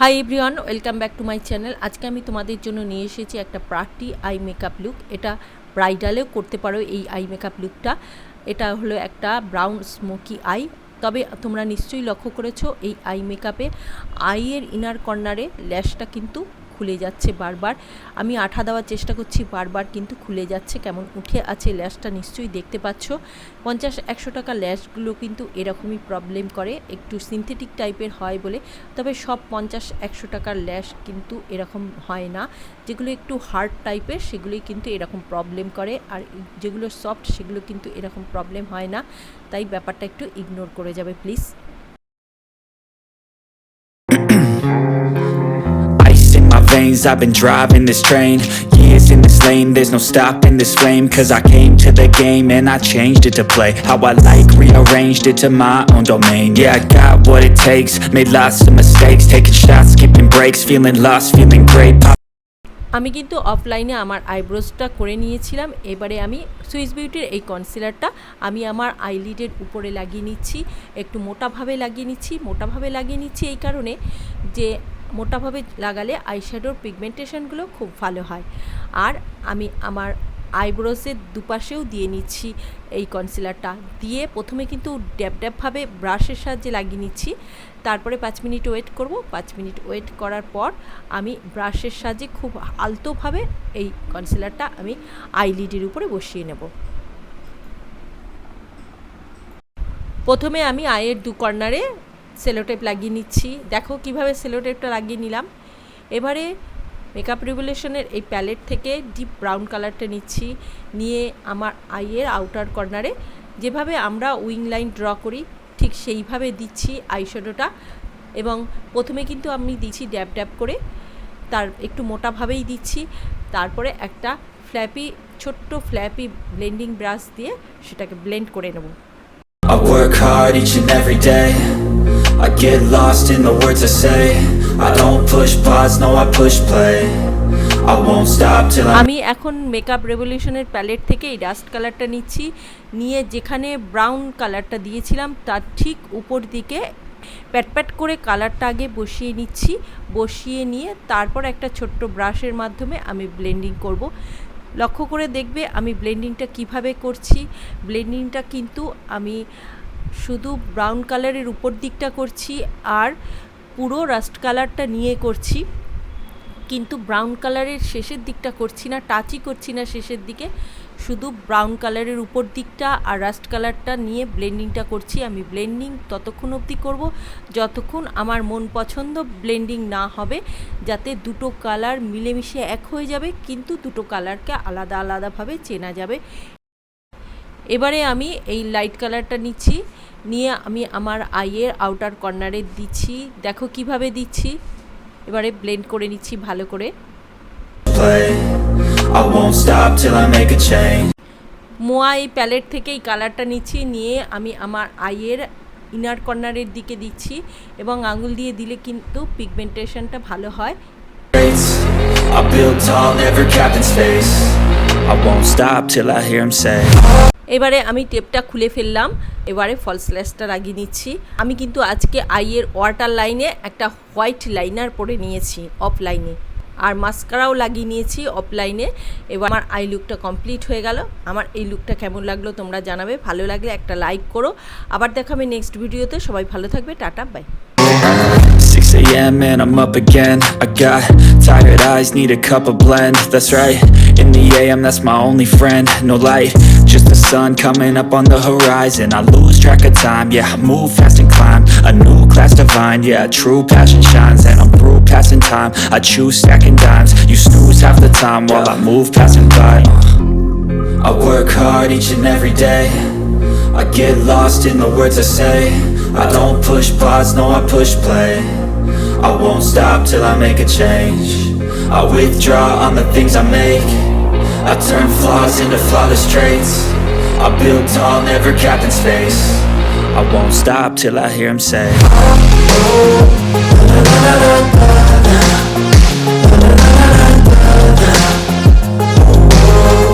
Hi everyone, welcome back to my channel. আজকে আমি তোমাদের জন্য নিয়ে এসেছি একটা পার্টি আই মেকআপ লুক। এটা ব্রাইডালেও করতে পারো এই আই মেকআপ লুকটা। এটা হলো একটা ব্রাউন স্মোকি আই। তবে তোমরা নিশ্চয়ই লক্ষ্য করেছো এই আই মেকআপে আইয়ের ইনার কর্নারে ল্যাশটা কিন্তু খুলে যাচ্ছে বারবার। আমি আঠা দেওয়ার চেষ্টা করছি, বারবার কিন্তু খুলে যাচ্ছে, কেমন উঠে আছে ল্যাশটা নিশ্চয়ই দেখতে পাচ্ছ। 50-100 টাকা ল্যাশগুলো কিন্তু এরকমই প্রবলেম করে, একটু সিনথেটিক টাইপের হয় বলে। তবে সব 50-100 টাকার ল্যাশ কিন্তু এরকম হয় না। যেগুলো একটু হার্ড টাইপের সেগুলোই কিন্তু এরকম প্রবলেম করে, আর যেগুলো সফট সেগুলো কিন্তু এরকম প্রবলেম হয় না। তাই ব্যাপারটা একটু ইগনোর করে যাবে please. Veins, I've been driving this train, years in this lane, there's no stopping this flame, cause I came to the game and I changed it to play how I like, rearranged it to my own domain. Yeah, I got what it takes, made lots of mistakes, taking shots, skipping breaks, feeling lost, feeling great. আমি কিন্তু অফলাইনে আমার আইব্রোসটা করে নিয়েছিলাম। এবারে আমি Swiss বিউটির এই কনসিলারটা আমি আমার আইলিডের উপরে লাগিয়ে নিচ্ছি, একটু মোটাভাবে লাগিয়ে নিচ্ছি এই কারণে যে মোটাভাবে লাগালে আইশ্যাডোর পিগমেন্টেশনগুলো খুব ভালো হয়। আর আমি আমার আইব্রোসের দুপাশেও দিয়ে নিচ্ছি এই কনসিলারটা। দিয়ে প্রথমে কিন্তু ড্যাবভাবে ব্রাশের সাহায্যে লাগিয়ে নিচ্ছি, তারপরে 5 মিনিট ওয়েট করব। 5 মিনিট ওয়েট করার পর আমি ব্রাশের সাহায্যে খুব আলতোভাবে এই কনসিলারটা আমি আইলিডের উপরে বসিয়ে নেব। প্রথমে আমি আইয়ের দু কর্নারে সেলোটেপ লাগিয়ে নিচ্ছি। দেখো কিভাবে সেলোটেপটা লাগিয়ে নিলাম। এবারে মেকআপ রিভলিউশনের এই প্যালেট থেকে ডিপ ব্রাউন কালারটা নিচ্ছি, নিয়ে আমার আইয়ের আউটার কর্নারে যেভাবে আমরা উইং লাইন ড্র করি ঠিক সেইভাবে দিচ্ছি আইশ্যাডোটা। এবং প্রথমে কিন্তু আমি দিচ্ছি ড্যাব করে, তার একটু মোটাভাবেই দিচ্ছি। তারপরে একটা ছোট্ট ফ্ল্যাপি ব্লেন্ডিং ব্রাশ দিয়ে সেটাকে ব্লেন্ড করে নেব। I work hard each and every day, I get lost in the words I say, I don't push pause, no I push play, I won't stop till আমি এখন makeup রেভলিউশনের palette থেকে এই dust কালারটা নিচ্ছি, নিয়ে যেখানে ব্রাউন কালারটা দিয়েছিলাম তার ঠিক উপর দিকে প্যাট করে কালারটা আগে বসিয়ে নিচ্ছি। বসিয়ে নিয়ে তারপর একটা ছোট্ট ব্রাশের মাধ্যমে আমি ব্লেন্ডিং করব। লক্ষ্য করে দেখবে আমি ব্লেন্ডিংটা কিভাবে করছি। ব্লেন্ডিংটা কিন্তু আমি শুধু ব্রাউন কালারের উপর দিকটা করছি আর পুরো রাস্ট কালারটা নিয়ে করছি, কিন্তু ব্রাউন কালারের শেষের দিকটা করছি না, টাচই করছি না শেষের দিকে। শুধু ব্রাউন কালারের উপর দিকটা আর রাস্ট কালারটা নিয়ে ব্লেন্ডিংটা করছি। আমি ব্লেন্ডিং ততক্ষণ অবধি করব যতক্ষণ আমার মন পছন্দ ব্লেন্ডিং না হবে, যাতে দুটো কালার মিলেমিশে এক হয়ে যাবে, কিন্তু দুটো কালারকে আলাদাভাবে চেনা যাবে। এবারে আমি এই লাইট কালারটা নিচ্ছি, নিয়ে আমি আমার আইয়ের আউটার কর্নারে দিচ্ছি। দেখো কিভাবে দিচ্ছি। এবারে ব্লেন্ড করে নিচ্ছি ভালো করে। মোয়া এই প্যালেট থেকে এই কালারটা নিচ্ছি, নিয়ে আমি আমার আইয়ের ইনার কর্নারের দিকে দিচ্ছি, এবং আঙুল দিয়ে দিলে কিন্তু পিগমেন্টেশনটা ভালো হয়। এবারে আমি টেপটা খুলে ফেললাম। এবারে ফলস ল্যাশটা লাগিয়ে নিচ্ছি। আমি কিন্তু আজকে আইয়ের ওয়াটার লাইনে একটা হোয়াইট লাইনার পরে নিয়েছি অফলাইনে, আর মাস্কারাও লাগিয়ে নিয়েছি অফলাইনে। এবার আমার আই লুকটা কমপ্লিট হয়ে গেল। আমার এই লুকটা কেমন লাগলো তোমরা জানাবে, ভালো লাগলে একটা লাইক করো। আবার দেখাবে নেক্সট ভিডিওতে। সবাই ভালো থাকবে, tata, by. 6 a.m. and I'm up again, I got tired eyes, need a cup of blend, that's right, in the AM that's my only friend, no light, just the sun coming up on the horizon, I lose track of time, yeah, I move fast and climb, a new class divine, yeah, true passion shines, and I'm through passing time, I choose stacking dimes, you snooze half the time, while I move passing by, I work hard each and every day, I get lost in the words I say, I don't push pause, no I push play, I won't stop till I make a change, I withdraw on the things I make, I turn flaws into flawless traits, I build tall, never capped in space, I won't stop till I hear him say